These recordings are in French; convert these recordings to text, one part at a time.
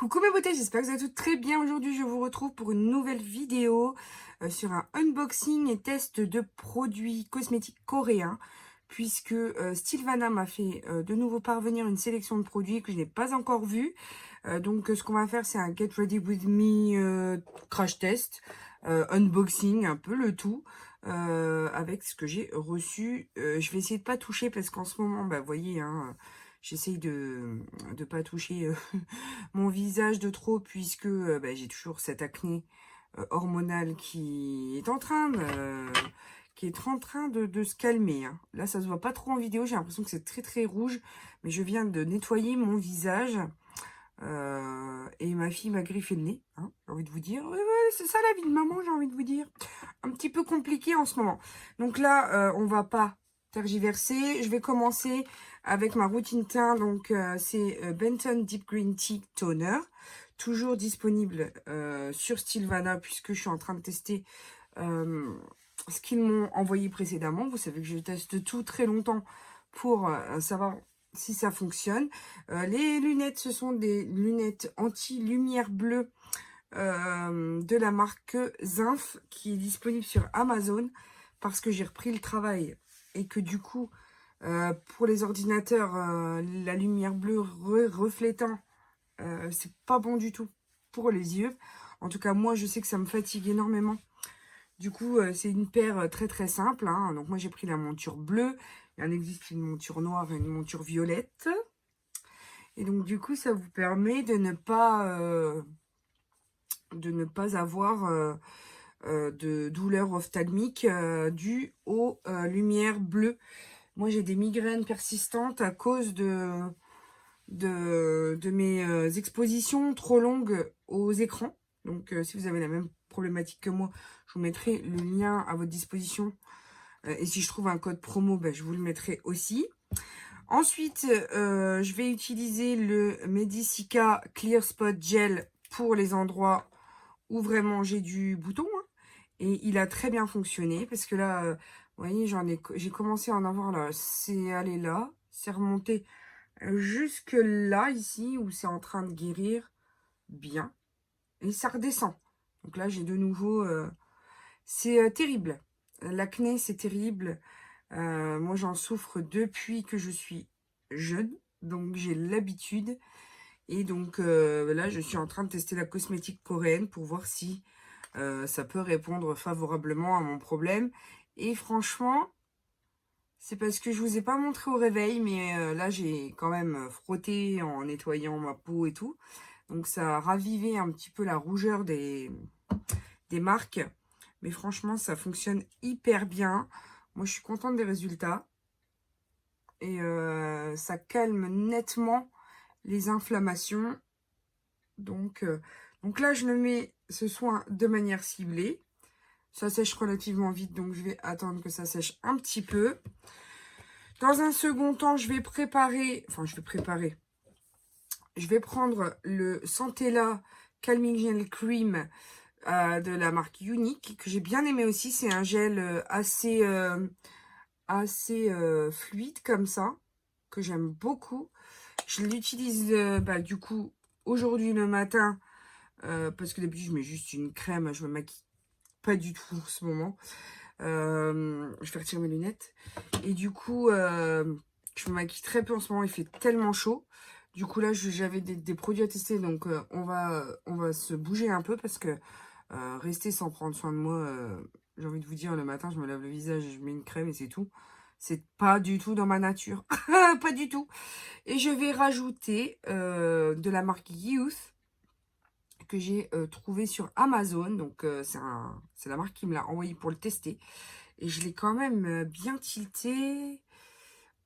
Coucou mes beautés, j'espère que vous allez toutes très bien. Aujourd'hui, je vous retrouve pour une nouvelle vidéo sur un unboxing et test de produits cosmétiques coréens. Puisque Sylvana m'a fait de nouveau parvenir une sélection de produits que je n'ai pas encore vus. Donc ce qu'on va faire, c'est un Get Ready With Me crash test, unboxing, un peu le tout. Avec ce que j'ai reçu. Je vais essayer de pas toucher parce qu'en ce moment, bah, vous voyez, hein, j'essaye de pas toucher mon visage de trop puisque bah, j'ai toujours cette acné hormonale qui est en train de se calmer. Hein. Là, ça se voit pas trop en vidéo. J'ai l'impression que c'est très très rouge, mais je viens de nettoyer mon visage. Et ma fille m'a griffé le nez, hein, j'ai envie de vous dire. Ouais, c'est ça la vie de maman, j'ai envie de vous dire. Un petit peu compliqué en ce moment. Donc là, on va pas tergiverser. Je vais commencer avec ma routine teint. Donc, c'est Benton Deep Green Tea Toner. Toujours disponible sur Sylvana, puisque je suis en train de tester ce qu'ils m'ont envoyé précédemment. Vous savez que je teste tout très longtemps pour savoir si ça fonctionne. Les lunettes, ce sont des lunettes anti-lumière bleue de la marque Zinf qui est disponible sur Amazon parce que j'ai repris le travail et que du coup, pour les ordinateurs, la lumière bleue reflétant, c'est pas bon du tout pour les yeux. En tout cas, moi, je sais que ça me fatigue énormément. Du coup, c'est une paire très très simple. Hein. Donc moi, j'ai pris la monture bleue. Il en existe une monture noire et une monture violette. Et donc, du coup, ça vous permet de ne pas avoir de douleurs ophtalmiques dues aux lumières bleues. Moi, j'ai des migraines persistantes à cause de mes expositions trop longues aux écrans. Donc, si vous avez la même problématique que moi, je vous mettrai le lien à votre disposition. Et si je trouve un code promo, ben, je vous le mettrai aussi. Ensuite, je vais utiliser le Medicica Clear Spot Gel pour les endroits où vraiment j'ai du bouton. Hein. Et il a très bien fonctionné parce que là, vous voyez, j'ai commencé à en avoir là. C'est allé là, c'est remonté jusque là, ici, où c'est en train de guérir bien. Et ça redescend. Donc là, j'ai de nouveau... c'est terrible. L'acné, c'est terrible. Moi, j'en souffre depuis que je suis jeune. Donc, j'ai l'habitude. Et donc, là, je suis en train de tester la cosmétique coréenne pour voir si ça peut répondre favorablement à mon problème. Et franchement, c'est parce que je vous ai pas montré au réveil, mais là, j'ai quand même frotté en nettoyant ma peau et tout. Donc, ça a ravivé un petit peu la rougeur des marques. Mais franchement, ça fonctionne hyper bien. Moi, je suis contente des résultats. Et ça calme nettement les inflammations. Donc là, je le mets ce soin de manière ciblée. Ça sèche relativement vite, donc je vais attendre que ça sèche un petit peu. Dans un second temps, je vais prendre le Santella Calming Gel Cream de la marque Unique, que j'ai bien aimé aussi. C'est un gel assez fluide comme ça, que j'aime beaucoup. Je l'utilise du coup aujourd'hui le matin, parce que d'habitude je mets juste une crème, je me maquille pas du tout en ce moment. Je vais retirer mes lunettes. Et du coup, je me maquille très peu en ce moment, il fait tellement chaud. Du coup là, j'avais des produits à tester, donc on va se bouger un peu parce que rester sans prendre soin de moi, j'ai envie de vous dire, le matin, je me lave le visage, je mets une crème et c'est tout. C'est pas du tout dans ma nature. Pas du tout. Et je vais rajouter de la marque Youth que j'ai trouvé sur Amazon. Donc, c'est la marque qui me l'a envoyé pour le tester. Et je l'ai quand même bien tilté.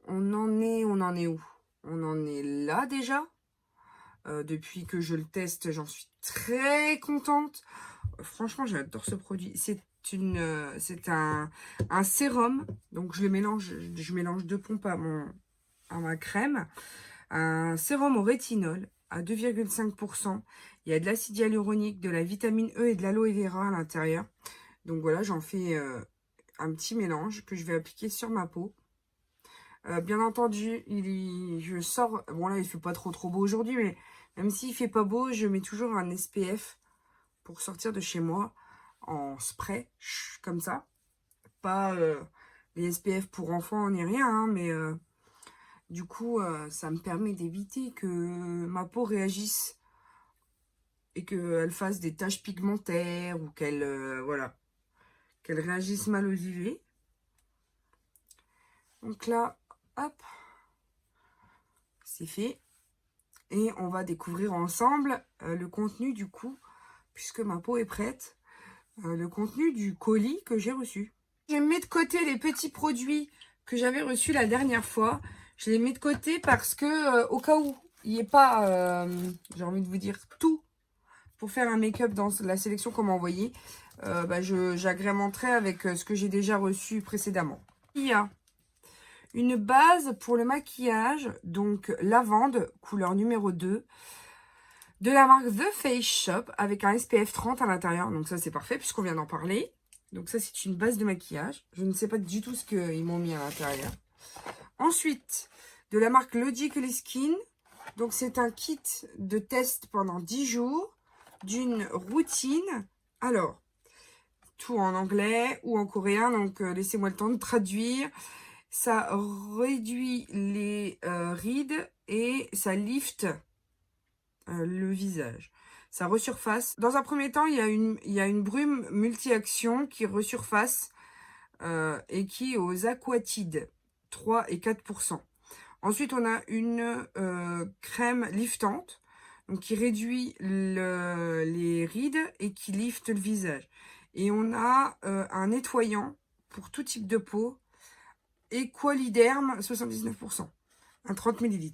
On en est où? On en est là déjà. Depuis que je le teste, j'en suis très contente. Franchement, j'adore ce produit. C'est un sérum. Donc, je mélange deux pompes à ma crème. Un sérum au rétinol à 2,5%. Il y a de l'acide hyaluronique, de la vitamine E et de l'aloe vera à l'intérieur. Donc voilà, j'en fais un petit mélange que je vais appliquer sur ma peau. Bien entendu, je sors... Bon là, il fait pas trop beau aujourd'hui, mais Même s'il fait pas beau, je mets toujours un SPF pour sortir de chez moi en spray, comme ça. Pas les SPF pour enfants ni rien, hein, mais du coup, ça me permet d'éviter que ma peau réagisse et qu'elle fasse des taches pigmentaires ou qu'elle voilà, qu'elle réagisse mal aux UV. Donc là, hop, c'est fait. Et on va découvrir ensemble le contenu du coup, puisque ma peau est prête, le contenu du colis que j'ai reçu. Je mets de côté les petits produits que j'avais reçus la dernière fois. Je les mets de côté parce que au cas où il n'y ait pas, j'ai envie de vous dire, tout pour faire un make-up dans la sélection qu'on m'a envoyée, j'agrémenterai avec ce que j'ai déjà reçu précédemment. Il y a une base pour le maquillage, donc lavande, couleur numéro 2, de la marque The Face Shop, avec un SPF 30 à l'intérieur. Donc ça, c'est parfait, puisqu'on vient d'en parler. Donc ça, c'est une base de maquillage. Je ne sais pas du tout ce qu'ils m'ont mis à l'intérieur. Ensuite, de la marque Logically Skin. Donc c'est un kit de test pendant 10 jours, d'une routine. Alors, tout en anglais ou en coréen, donc laissez-moi le temps de traduire. Ça réduit les rides et ça lift le visage. Ça resurface. Dans un premier temps, il y a une brume multi-action qui resurface et qui est aux aquatides, 3 et 4%. Ensuite, on a une crème liftante, donc qui réduit les rides et qui lifte le visage. Et on a un nettoyant pour tout type de peau, Equaliderm 79%, un 30 ml.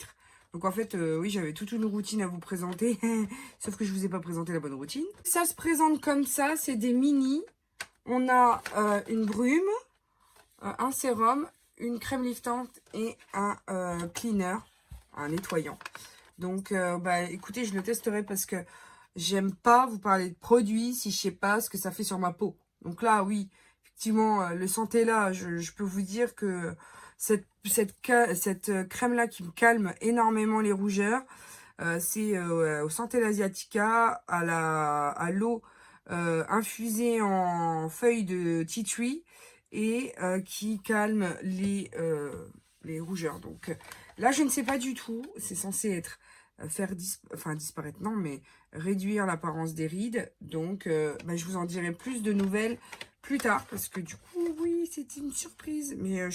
Donc en fait, oui, j'avais toute une routine à vous présenter, sauf que je vous ai pas présenté la bonne routine. Ça se présente comme ça, c'est des mini. On a une brume, un sérum, une crème liftante et un cleaner, un nettoyant. Donc, écoutez, je le testerai parce que j'aime pas vous parler de produits si je sais pas ce que ça fait sur ma peau. Donc là, oui, effectivement, le santé là, je peux vous dire que cette crème-là qui me calme énormément les rougeurs, c'est au Santé Asiatica, à l'eau infusée en feuilles de tea tree et qui calme les rougeurs. Donc là, je ne sais pas du tout. C'est censé être faire disparaître, non, mais réduire l'apparence des rides. Donc, je vous en dirai plus de nouvelles plus tard. Parce que du coup, oui, c'était une surprise. Mais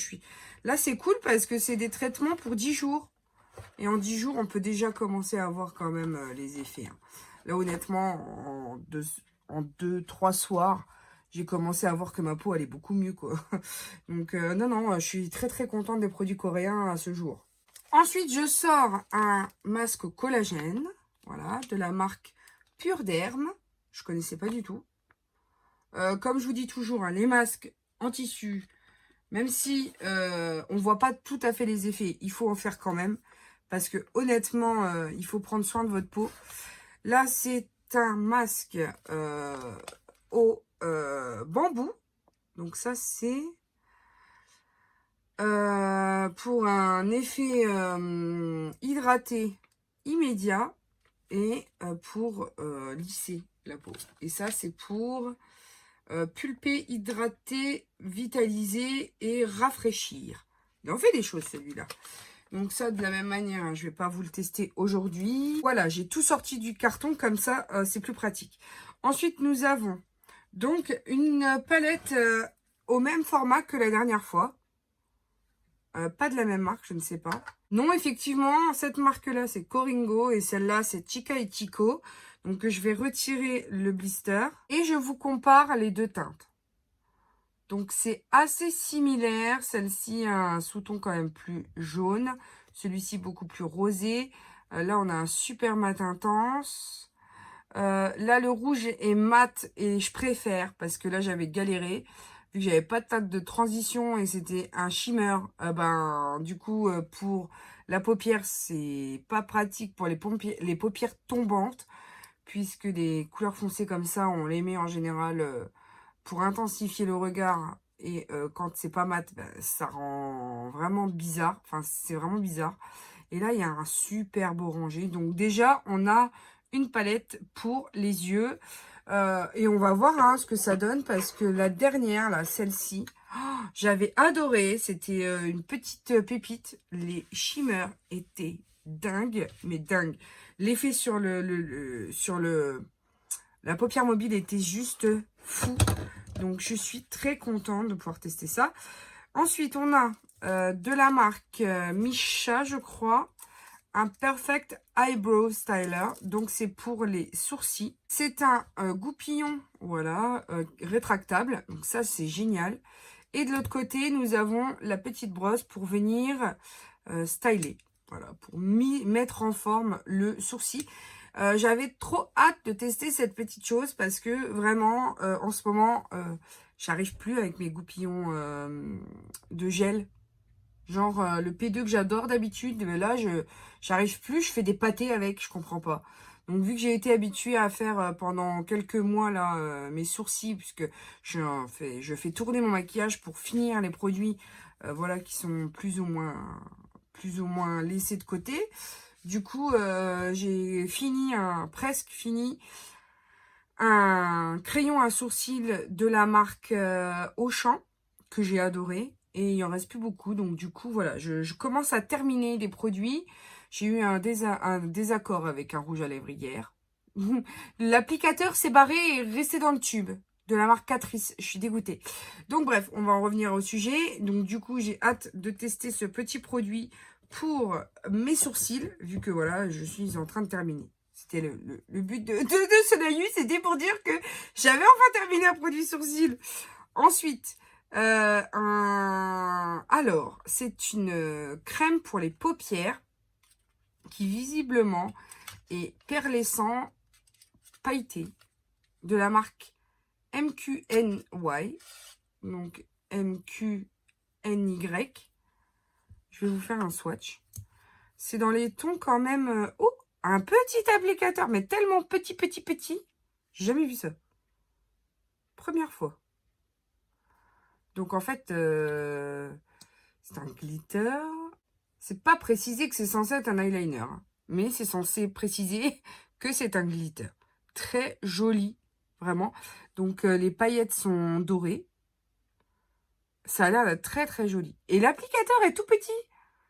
là, c'est cool parce que c'est des traitements pour 10 jours. Et en 10 jours, on peut déjà commencer à voir quand même les effets. Hein. Là, honnêtement, en 2-3 soirs, j'ai commencé à voir que ma peau allait beaucoup mieux, quoi. Donc, non, je suis très, très contente des produits coréens à ce jour. Ensuite, je sors un masque collagène, voilà, de la marque Pure Derme. Je connaissais pas du tout. Comme je vous dis toujours, hein, les masques en tissu, même si on voit pas tout à fait les effets, il faut en faire quand même. Parce que honnêtement, il faut prendre soin de votre peau. Là, c'est un masque au bambou. Donc ça, c'est pour un effet hydraté immédiat et pour lisser la peau. Et ça, c'est pour pulper, hydrater, vitaliser et rafraîchir. Il en fait des choses, celui-là. Donc ça, de la même manière, hein, je ne vais pas vous le tester aujourd'hui. Voilà, j'ai tout sorti du carton, comme ça, c'est plus pratique. Ensuite, nous avons donc une palette au même format que la dernière fois. Pas de la même marque, je ne sais pas. Non, effectivement, cette marque-là, c'est Coringo et celle-là, c'est Chica et Chico. Donc, je vais retirer le blister et je vous compare les deux teintes. Donc, c'est assez similaire. Celle-ci a un sous-ton quand même plus jaune. Celui-ci, beaucoup plus rosé. Là, on a un super mat intense. Là, le rouge est mat et je préfère parce que là, j'avais galéré. Vu que j'avais pas de teinte de transition et c'était un shimmer, du coup, pour la paupière, c'est pas pratique pour les paupières tombantes. Puisque des couleurs foncées comme ça, on les met en général pour intensifier le regard. Et quand c'est pas mat, ça rend vraiment bizarre. Enfin, c'est vraiment bizarre. Et là, il y a un super beau rangé. Donc déjà, on a une palette pour les yeux. Et on va voir hein, ce que ça donne parce que la dernière, là, celle-ci, j'avais adoré. C'était une petite pépite. Les shimmers étaient dingues, mais dingues. L'effet sur la paupière mobile était juste fou. Donc, je suis très contente de pouvoir tester ça. Ensuite, on a de la marque Misha, je crois. Un Perfect Eyebrow Styler. Donc, c'est pour les sourcils. C'est un goupillon, voilà, rétractable. Donc, ça, c'est génial. Et de l'autre côté, nous avons la petite brosse pour venir styler. Voilà, pour mettre en forme le sourcil. J'avais trop hâte de tester cette petite chose parce que vraiment, en ce moment, j'arrive plus avec mes goupillons de gel. Genre le P2 que j'adore d'habitude, mais là, j'arrive plus, je fais des pâtés avec, je comprends pas. Donc, vu que j'ai été habituée à faire pendant quelques mois là mes sourcils, puisque je fais tourner mon maquillage pour finir les produits, voilà, qui sont plus ou moins laissés de côté. Du coup, j'ai presque fini un crayon à sourcils de la marque Auchan que j'ai adoré. Et il en reste plus beaucoup. Donc, du coup, voilà, je commence à terminer les produits. J'ai eu un désaccord avec un rouge à lèvres hier. L'applicateur s'est barré et est resté dans le tube de la marque Catrice. Je suis dégoûtée. Donc, bref, on va en revenir au sujet. Donc, du coup, j'ai hâte de tester ce petit produit pour mes sourcils, vu que, voilà, je suis en train de terminer. C'était le but de ce laïus, c'était pour dire que j'avais enfin terminé un produit sourcil. Ensuite, alors, c'est une crème pour les paupières qui visiblement est perlescent pailleté de la marque MQNY. Donc, MQNY. Je vais vous faire un swatch. C'est dans les tons quand même... oh, un petit applicateur, mais tellement petit. J'ai jamais vu ça. Première fois. Donc, en fait, c'est un glitter. C'est pas précisé que c'est censé être un eyeliner. Hein, mais c'est censé préciser que c'est un glitter. Très joli, vraiment. Donc, les paillettes sont dorées. Ça a l'air d'être très joli. Et l'applicateur est tout petit.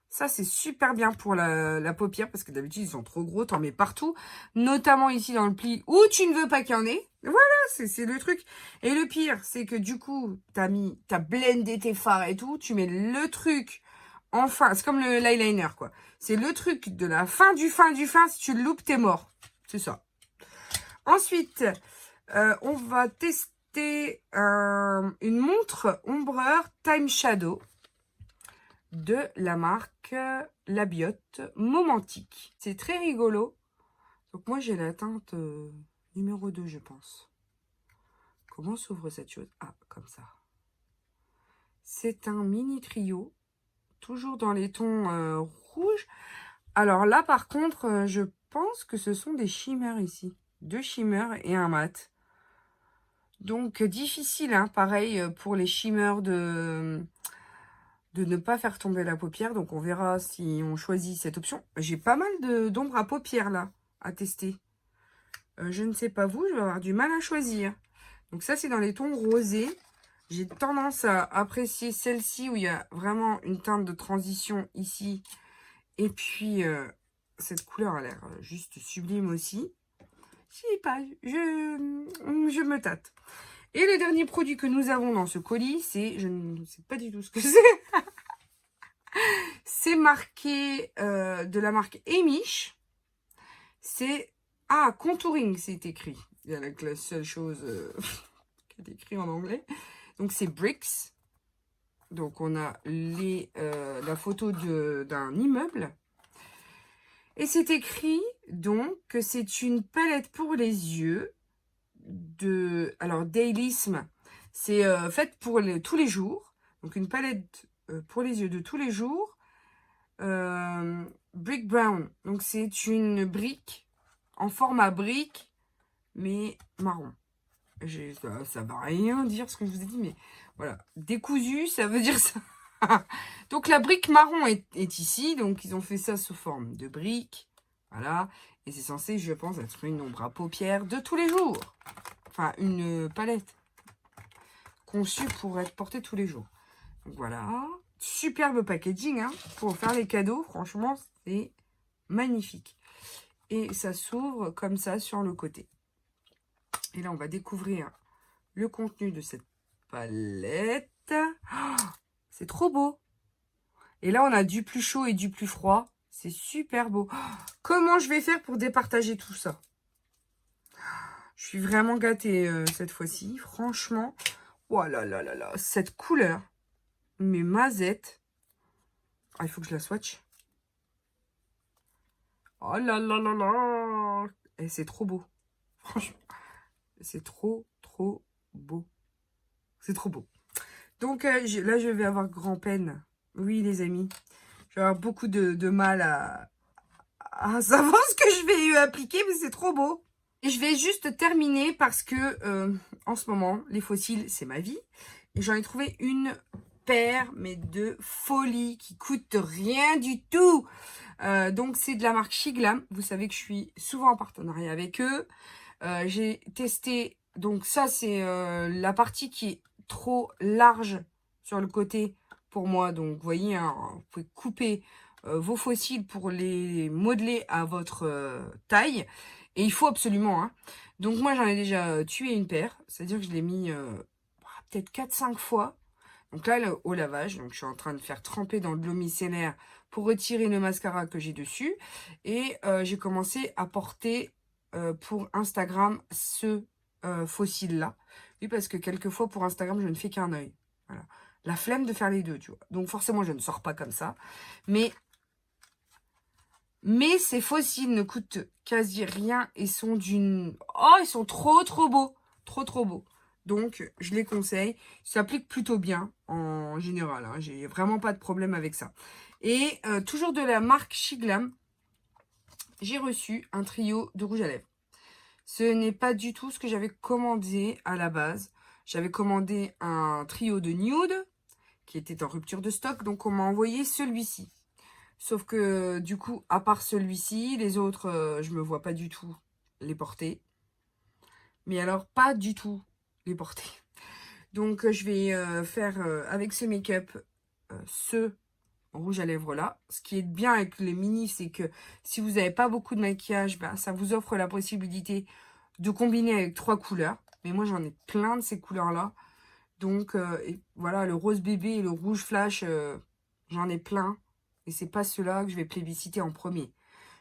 Ça, c'est super bien pour la paupière, parce que d'habitude, ils sont trop gros, t'en mets partout, notamment ici dans le pli, où tu ne veux pas qu'il y en ait. Voilà, c'est le truc. Et le pire, c'est que du coup, t'as blendé tes fards et tout, tu mets le truc, enfin, c'est comme l'eyeliner, quoi. C'est le truc de la fin du fin, si tu le loupes, t'es mort. C'est ça. Ensuite, on va tester une montre ombreur Time Shadow de la marque La Biote Momentique. C'est très rigolo. Donc moi j'ai la teinte numéro 2 je pense. Comment s'ouvre cette chose? Ah, comme ça. C'est un mini trio. Toujours dans les tons rouges. Alors là par contre, je pense que ce sont des shimmers ici. 2 shimmers et un mat. Donc difficile, hein, pareil pour les shimmers de ne pas faire tomber la paupière. Donc, on verra si on choisit cette option. J'ai pas mal d'ombres à paupières, là, à tester. Je ne sais pas vous, je vais avoir du mal à choisir. Donc, ça, c'est dans les tons rosés. J'ai tendance à apprécier celle-ci où il y a vraiment une teinte de transition ici. Et puis, cette couleur a l'air juste sublime aussi. Je sais pas, je me tâte. Et le dernier produit que nous avons dans ce colis, c'est... Je ne sais pas du tout ce que c'est. C'est marqué de la marque Emish. C'est... Ah, contouring, c'est écrit. Il y a la seule chose qui est écrit en anglais. Donc, c'est Bricks. Donc, on a la photo d'un immeuble. Et c'est écrit, donc, que c'est une palette pour les yeux. Alors, Dailyism, c'est fait pour tous les jours. Donc, une palette pour les yeux de tous les jours. Brick Brown, donc c'est une brique en format brique mais marron. Ça va rien dire ce que je vous ai dit, mais voilà, décousu ça veut dire ça. Donc la brique marron est ici. Donc ils ont fait ça sous forme de brique. Voilà. Et c'est censé, je pense, être une ombre à paupières de tous les jours. Enfin, une palette conçue pour être portée tous les jours. Donc voilà. Superbe packaging, hein, pour faire les cadeaux. Franchement, c'est magnifique. Et ça s'ouvre comme ça sur le côté. Et là, on va découvrir le contenu de cette palette. Oh, c'est trop beau. Et là, on a du plus chaud et du plus froid. C'est super beau. Oh, comment je vais faire pour départager tout ça? Je suis vraiment gâtée cette fois-ci. Franchement. Oh là là là là. Cette couleur. Mais mazette. Ah, il faut que je la swatch. Oh là là là là. Et c'est trop beau. Franchement. C'est trop, trop beau. C'est trop beau. Donc là, je vais avoir grand peine. Oui, les amis. Je vais avoir beaucoup de mal à savoir ce que je vais appliquer, mais c'est trop beau. Et je vais juste terminer parce que en ce moment, les fossiles, c'est ma vie. Et j'en ai trouvé une paire, mais de folie, qui coûte rien du tout. Donc, c'est de la marque Shiglam. Vous savez que je suis souvent en partenariat avec eux. J'ai testé, donc ça, c'est la partie qui est trop large sur le côté pour moi. Donc, vous voyez, hein, vous pouvez couper vos fossiles pour les modeler à votre taille. Et il faut absolument, hein. Donc, moi, j'en ai déjà tué une paire. C'est-à-dire que je l'ai mis peut-être 4-5 fois. Donc là, au lavage, donc je suis en train de faire tremper dans de l'eau micellaire pour retirer le mascara que j'ai dessus. Et j'ai commencé à porter pour Instagram ce fossile-là. Oui, parce que quelquefois, pour Instagram, je ne fais qu'un œil. Voilà. La flemme de faire les deux, tu vois. Donc forcément, je ne sors pas comme ça. Mais ces fossiles ne coûtent quasi rien et sont d'une... Oh, ils sont trop, trop beaux. Trop, trop beaux. Donc, je les conseille. Ça s'applique plutôt bien en général. Hein. J'ai vraiment pas de problème avec ça. Et toujours de la marque Shiglam, j'ai reçu un trio de rouge à lèvres. Ce n'est pas du tout ce que j'avais commandé à la base. J'avais commandé un trio de nude qui était en rupture de stock. Donc, on m'a envoyé celui-ci. Sauf que du coup, à part celui-ci, les autres, je me vois pas du tout les porter. Mais alors, pas du tout les porter. Donc, je vais faire avec ce make-up ce rouge à lèvres là. Ce qui est bien avec les mini, c'est que si vous n'avez pas beaucoup de maquillage, ben, ça vous offre la possibilité de combiner avec 3 couleurs. Mais moi, j'en ai plein de ces couleurs-là. Donc, et voilà, le rose bébé et le rouge flash, j'en ai plein. Et c'est pas ceux-là que je vais plébisciter en premier.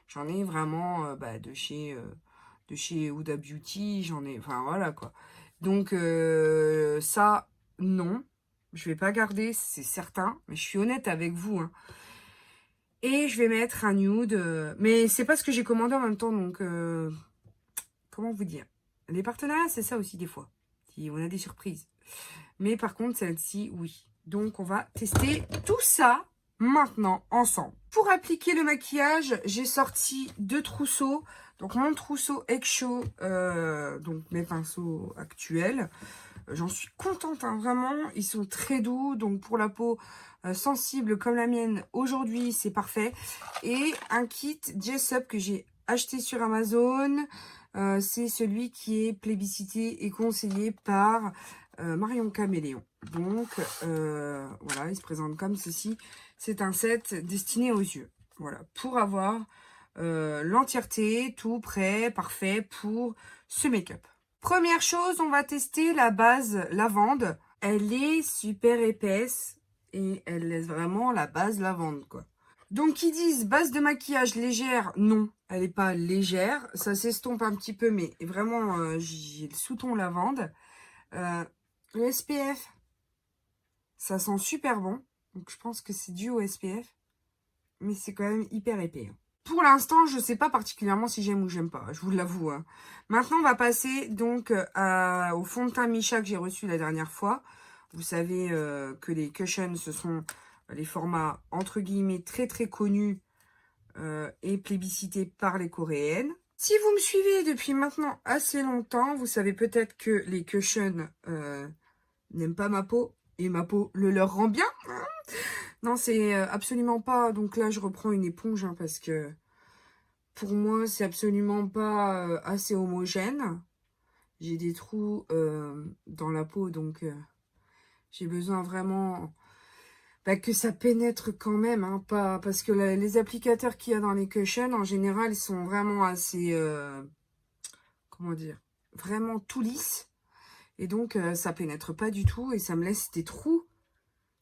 J'en ai vraiment de chez Huda Beauty. J'en ai, enfin voilà quoi. Donc, ça, non. Je vais pas garder, c'est certain. Mais je suis honnête avec vous. Hein. Et je vais mettre un nude. Mais c'est pas ce que j'ai commandé en même temps. Donc, comment vous dire? Les partenariats, c'est ça aussi des fois. On a des surprises. Mais par contre, celle-ci, oui. Donc, on va tester tout ça maintenant ensemble. Pour appliquer le maquillage, j'ai sorti 2 trousseaux. Donc, mon trousseau Exo, donc mes pinceaux actuels. J'en suis contente, hein, vraiment. Ils sont très doux. Donc, pour la peau sensible comme la mienne, aujourd'hui, c'est parfait. Et un kit Jessup que j'ai acheté sur Amazon. C'est celui qui est plébiscité et conseillé par Marion Caméléon. Donc, voilà, il se présente comme ceci. C'est un set destiné aux yeux. Voilà, pour avoir l'entièreté, tout prêt, parfait pour ce make-up. Première chose, on va tester la base lavande. Elle est super épaisse et elle laisse vraiment la base lavande, quoi. Donc, ils disent base de maquillage légère. Non, elle n'est pas légère. Ça s'estompe un petit peu, mais vraiment, j'ai le sous-ton lavande. Le SPF, ça sent super bon. Donc, je pense que c'est dû au SPF. Mais c'est quand même hyper épais. Hein. Pour l'instant, je ne sais pas particulièrement si j'aime ou j'aime pas. Je vous l'avoue. Hein. Maintenant, on va passer donc au fond de teint Missha que j'ai reçu la dernière fois. Vous savez que les cushions, ce sont les formats entre guillemets très très connus et plébiscités par les Coréennes. Si vous me suivez depuis maintenant assez longtemps, vous savez peut-être que les cushions n'aiment pas ma peau et ma peau le leur rend bien. Non, c'est absolument pas. Donc là, je reprends une éponge hein, parce que pour moi, c'est absolument pas assez homogène. J'ai des trous dans la peau, donc j'ai besoin vraiment que ça pénètre quand même. Hein, pas parce que les applicateurs qu'il y a dans les cushions, en général, ils sont vraiment assez... comment dire, vraiment tout lisse. Et donc, ça pénètre pas du tout et ça me laisse des trous.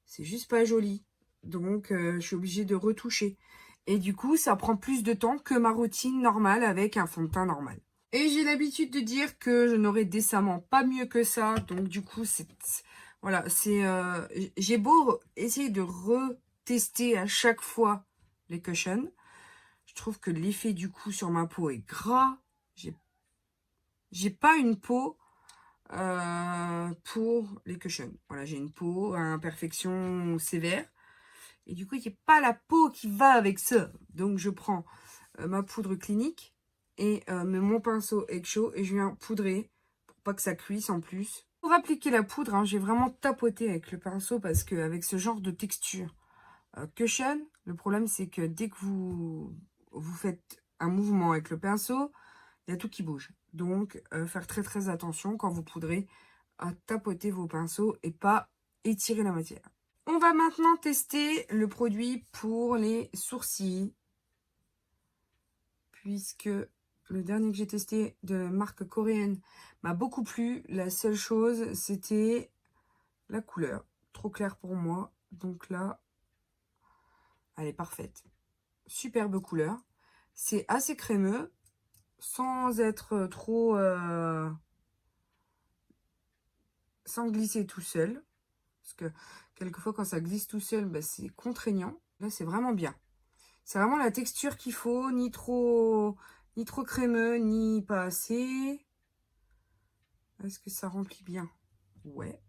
C'est juste pas joli. Donc, je suis obligée de retoucher. Et du coup, ça prend plus de temps que ma routine normale avec un fond de teint normal. Et j'ai l'habitude de dire que je n'aurai décemment pas mieux que ça. Donc, du coup, c'est... Voilà, c'est... j'ai beau essayer de retester à chaque fois les cushions. Je trouve que l'effet du coup sur ma peau est gras. J'ai pas une peau pour les cushions. Voilà, j'ai une peau à imperfection sévère. Et du coup, il n'y a pas la peau qui va avec ça. Donc, je prends ma poudre clinique et mon pinceau Exo et je viens poudrer pour pas que ça cuisse en plus. Pour appliquer la poudre, hein, j'ai vraiment tapoté avec le pinceau parce qu'avec ce genre de texture cushion, le problème c'est que dès que vous faites un mouvement avec le pinceau, il y a tout qui bouge. Donc, faire très très attention quand vous poudrez à tapoter vos pinceaux et pas étirer la matière. On va maintenant tester le produit pour les sourcils. Puisque le dernier que j'ai testé de marque coréenne m'a beaucoup plu. La seule chose, c'était la couleur. Trop clair pour moi. Donc là, elle est parfaite. Superbe couleur. C'est assez crémeux, sans être trop... sans glisser tout seul. Parce que quelquefois, quand ça glisse tout seul, c'est contraignant. Là, c'est vraiment bien. C'est vraiment la texture qu'il faut, ni trop crémeux, ni pas assez. Est-ce que ça remplit bien? Ouais.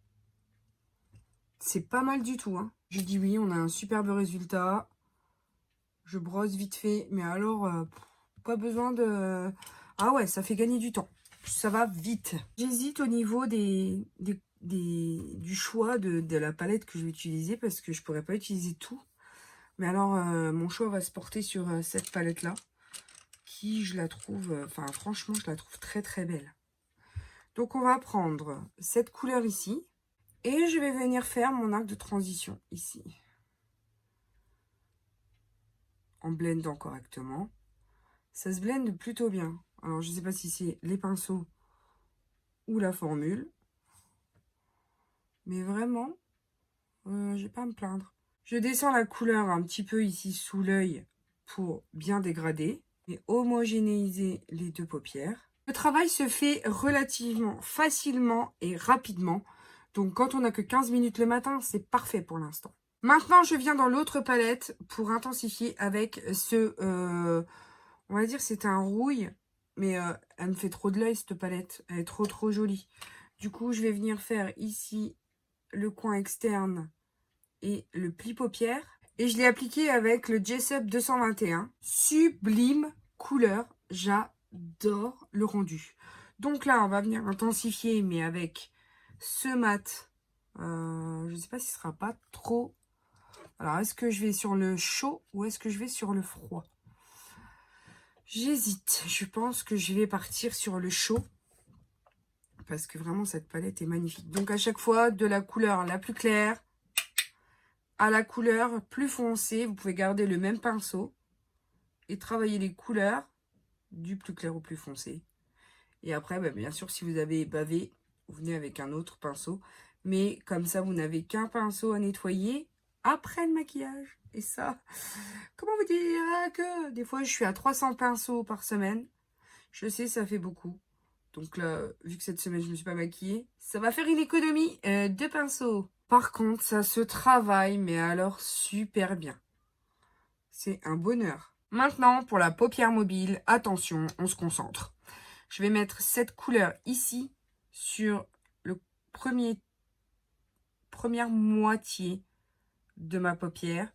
C'est pas mal du tout. Hein. Je dis oui, on a un superbe résultat. Je brosse vite fait, mais alors, pas besoin de... Ah ouais, ça fait gagner du temps. Ça va vite. J'hésite au niveau du choix de la palette que je vais utiliser parce que je pourrais pas utiliser tout. Mais alors, mon choix va se porter sur cette palette-là qui, je la trouve... Enfin, franchement, je la trouve très très belle. Donc, on va prendre cette couleur ici. Et je vais venir faire mon arc de transition ici. En blendant correctement. Ça se blende plutôt bien. Alors, je ne sais pas si c'est les pinceaux ou la formule. Mais vraiment, je vais pas à me plaindre. Je descends la couleur un petit peu ici sous l'œil pour bien dégrader et homogénéiser les deux paupières. Le travail se fait relativement facilement et rapidement. Donc, quand on n'a que 15 minutes le matin, c'est parfait pour l'instant. Maintenant, je viens dans l'autre palette pour intensifier avec ce... on va dire c'est un rouille, mais elle me fait trop de l'œil cette palette. Elle est trop jolie. Du coup, je vais venir faire ici le coin externe et le pli paupière. Et je l'ai appliqué avec le Jessup 221. Sublime couleur. J'adore le rendu. Donc là, on va venir intensifier, mais avec ce mat. Je ne sais pas si ce sera pas trop... Alors, est-ce que je vais sur le chaud ou est-ce que je vais sur le froid? J'hésite. Je pense que je vais partir sur le chaud. Parce que vraiment, cette palette est magnifique. Donc, à chaque fois, de la couleur la plus claire à la couleur plus foncée, vous pouvez garder le même pinceau et travailler les couleurs du plus clair au plus foncé. Et après, bien sûr, si vous avez bavé, vous venez avec un autre pinceau. Mais comme ça, vous n'avez qu'un pinceau à nettoyer après le maquillage. Et ça, comment vous dire que des fois, je suis à 300 pinceaux par semaine. Je sais, ça fait beaucoup. Donc là, vu que cette semaine, je ne me suis pas maquillée, ça va faire une économie de pinceaux. Par contre, ça se travaille, mais alors super bien. C'est un bonheur. Maintenant, pour la paupière mobile, attention, on se concentre. Je vais mettre cette couleur ici sur le première moitié de ma paupière.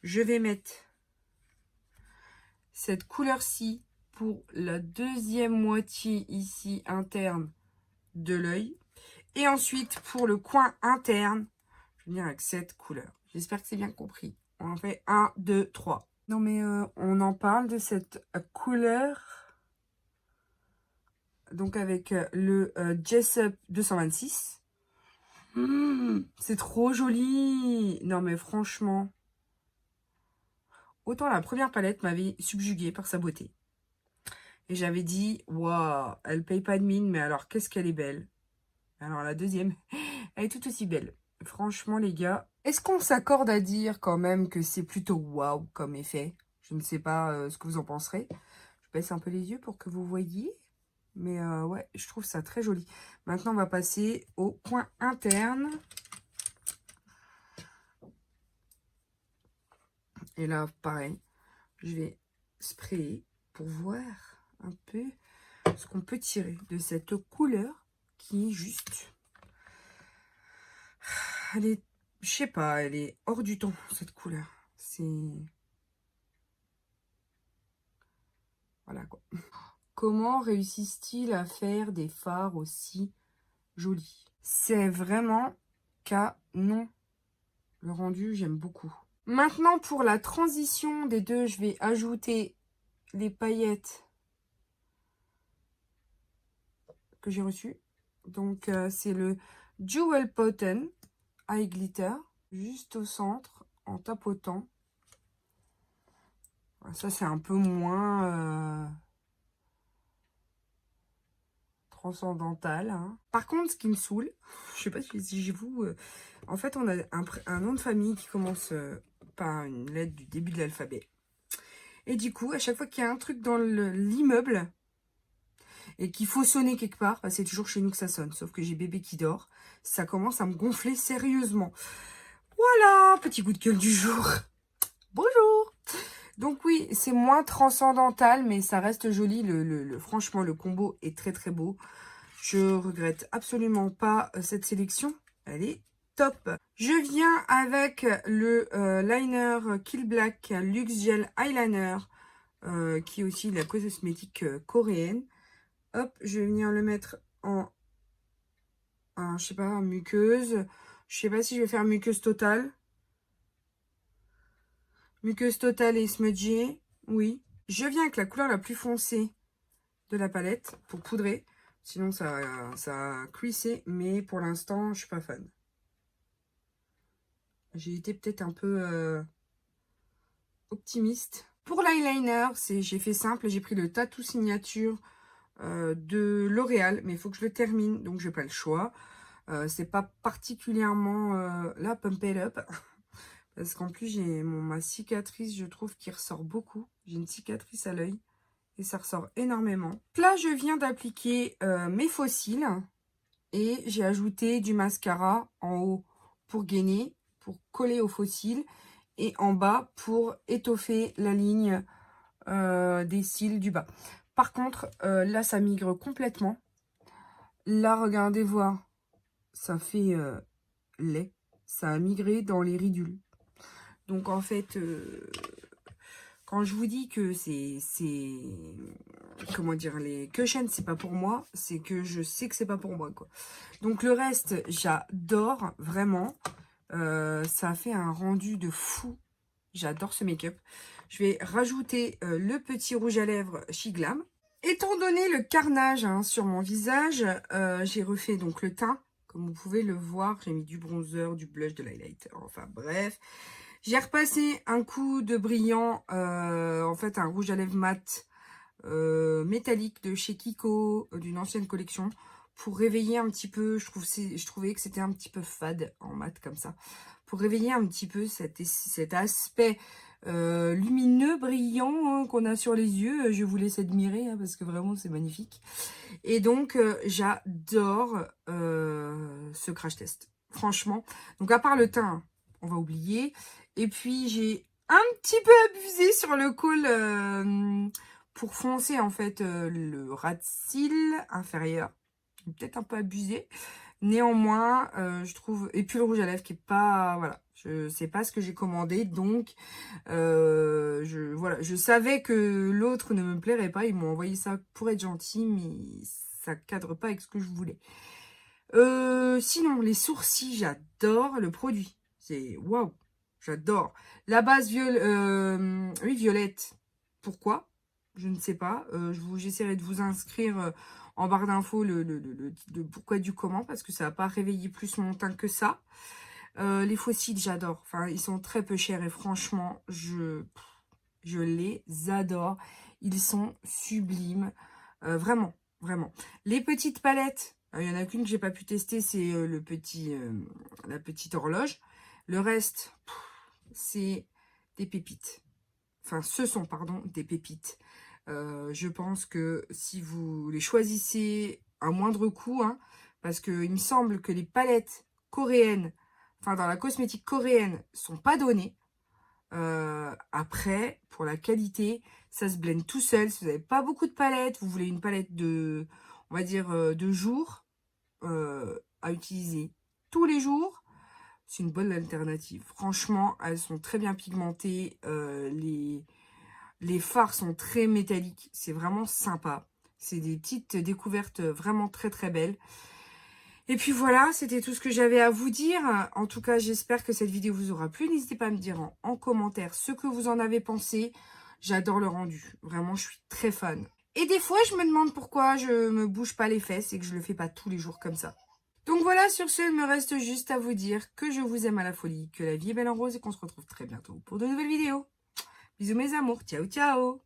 Je vais mettre cette couleur-ci pour la deuxième moitié ici interne de l'œil. Et ensuite, pour le coin interne, Je vais venir avec cette couleur. J'espère que c'est bien compris. On en fait 1, 2, 3. Non mais on en parle de cette couleur. Donc avec le Jessup 226. C'est trop joli. Non mais franchement. Autant la première palette m'avait subjuguée par sa beauté. Et j'avais dit, waouh, elle paye pas de mine, mais alors qu'est-ce qu'elle est belle. Alors la deuxième, elle est tout aussi belle. Franchement les gars, est-ce qu'on s'accorde à dire quand même que c'est plutôt waouh comme effet? Je ne sais pas ce que vous en penserez. Je baisse un peu les yeux pour que vous voyez. Mais ouais, je trouve ça très joli. Maintenant, on va passer au point interne. Et là, pareil, je vais sprayer pour voir un peu ce qu'on peut tirer de cette couleur qui est juste... Elle est, je sais pas, elle est hors du temps, cette couleur. C'est... Voilà quoi. Comment réussissent-ils à faire des fards aussi jolis? C'est vraiment canon. Le rendu, j'aime beaucoup. Maintenant, pour la transition des deux, je vais ajouter les paillettes que j'ai reçues. Donc, c'est le Jewel Potten Eye Glitter, juste au centre, en tapotant. Ça, c'est un peu moins transcendantal. Hein. Par contre, ce qui me saoule, je sais pas si j'ai vous... en fait, on a un nom de famille qui commence par une lettre du début de l'alphabet. Et du coup, à chaque fois qu'il y a un truc dans l'immeuble et qu'il faut sonner quelque part, bah, c'est toujours chez nous que ça sonne. Sauf que j'ai bébé qui dort. Ça commence à me gonfler sérieusement. Voilà, petit coup de gueule du jour. Bonjour. Donc oui, c'est moins transcendantal, mais ça reste joli. Franchement, le combo est très très beau. Je regrette absolument pas cette sélection. Elle est top. Je viens avec le liner Kill Black Luxe Gel Eyeliner, qui est aussi la cosmétique coréenne. Hop, je vais venir le mettre en je sais pas, en muqueuse. Je sais pas si je vais faire muqueuse totale. Muqueuse totale et smudgy, oui. Je viens avec la couleur la plus foncée de la palette pour poudrer. Sinon, ça a creasé, mais pour l'instant, je suis pas fan. J'ai été peut-être un peu optimiste. Pour l'eyeliner, j'ai fait simple. J'ai pris le Tattoo Signature de L'Oréal, mais il faut que je le termine, donc je n'ai pas le choix. C'est pas particulièrement là, Pump It Up. Parce qu'en plus, j'ai ma cicatrice, je trouve, qui ressort beaucoup. J'ai une cicatrice à l'œil et ça ressort énormément. Là, je viens d'appliquer mes faux cils et j'ai ajouté du mascara en haut pour gainer, pour coller aux faux cils et en bas pour étoffer la ligne des cils du bas. Par contre, là, ça migre complètement. Là, regardez voir, ça fait lait. Ça a migré dans les ridules. Donc en fait, quand je vous dis que comment dire, les cushions, c'est pas pour moi, c'est que je sais que c'est pas pour moi, quoi. Donc le reste, j'adore, vraiment. Ça a fait un rendu de fou. J'adore ce make-up. Je vais rajouter le petit rouge à lèvres She Glam. Étant donné le carnage hein, sur mon visage, j'ai refait donc le teint. Comme vous pouvez le voir, j'ai mis du bronzer, du blush, de l'highlighter. Enfin bref. J'ai repassé un coup de brillant, en fait un rouge à lèvres mat métallique de chez Kiko, d'une ancienne collection, pour réveiller un petit peu, je trouvais que c'était un petit peu fade en mat comme ça, pour réveiller un petit peu cet aspect lumineux, brillant hein, qu'on a sur les yeux. Je vous laisse admirer hein, parce que vraiment c'est magnifique. Et donc j'adore ce crash test, franchement. Donc à part le teint, on va oublier. Et puis, j'ai un petit peu abusé sur le col pour foncer, en fait, le ras de cils inférieur. Peut-être un peu abusé. Néanmoins, je trouve... Et puis, le rouge à lèvres qui est pas... Voilà, je sais pas ce que j'ai commandé. Donc, voilà, je savais que l'autre ne me plairait pas. Ils m'ont envoyé ça pour être gentil, mais ça cadre pas avec ce que je voulais. Sinon, les sourcils, j'adore le produit. C'est waouh, j'adore. La base oui, violette. Pourquoi? Je ne sais pas. J'essaierai de vous inscrire en barre d'infos le pourquoi du comment, parce que ça va pas réveiller plus mon teint que ça. Les fossiles, j'adore. Enfin, ils sont très peu chers et franchement, je les adore. Ils sont sublimes. Vraiment, vraiment. Les petites palettes, il y en a qu'une que j'ai pas pu tester, c'est la petite horloge. Le reste, c'est des pépites. Enfin, ce sont, pardon, des pépites. Je pense que si vous les choisissez à moindre coût, hein, parce qu'il me semble que les palettes coréennes, enfin dans la cosmétique coréenne, sont pas données. Après, pour la qualité, ça se blende tout seul. Si vous n'avez pas beaucoup de palettes, vous voulez une palette de, on va dire, de jour à utiliser tous les jours, c'est une bonne alternative. Franchement, elles sont très bien pigmentées. Les fards sont très métalliques. C'est vraiment sympa. C'est des petites découvertes vraiment très très belles. Et puis voilà, c'était tout ce que j'avais à vous dire. En tout cas, j'espère que cette vidéo vous aura plu. N'hésitez pas à me dire en commentaire ce que vous en avez pensé. J'adore le rendu. Vraiment, je suis très fan. Et des fois, je me demande pourquoi je me bouge pas les fesses et que je le fais pas tous les jours comme ça. Donc voilà, sur ce, il me reste juste à vous dire que je vous aime à la folie, que la vie est belle en rose et qu'on se retrouve très bientôt pour de nouvelles vidéos. Bisous mes amours, ciao ciao.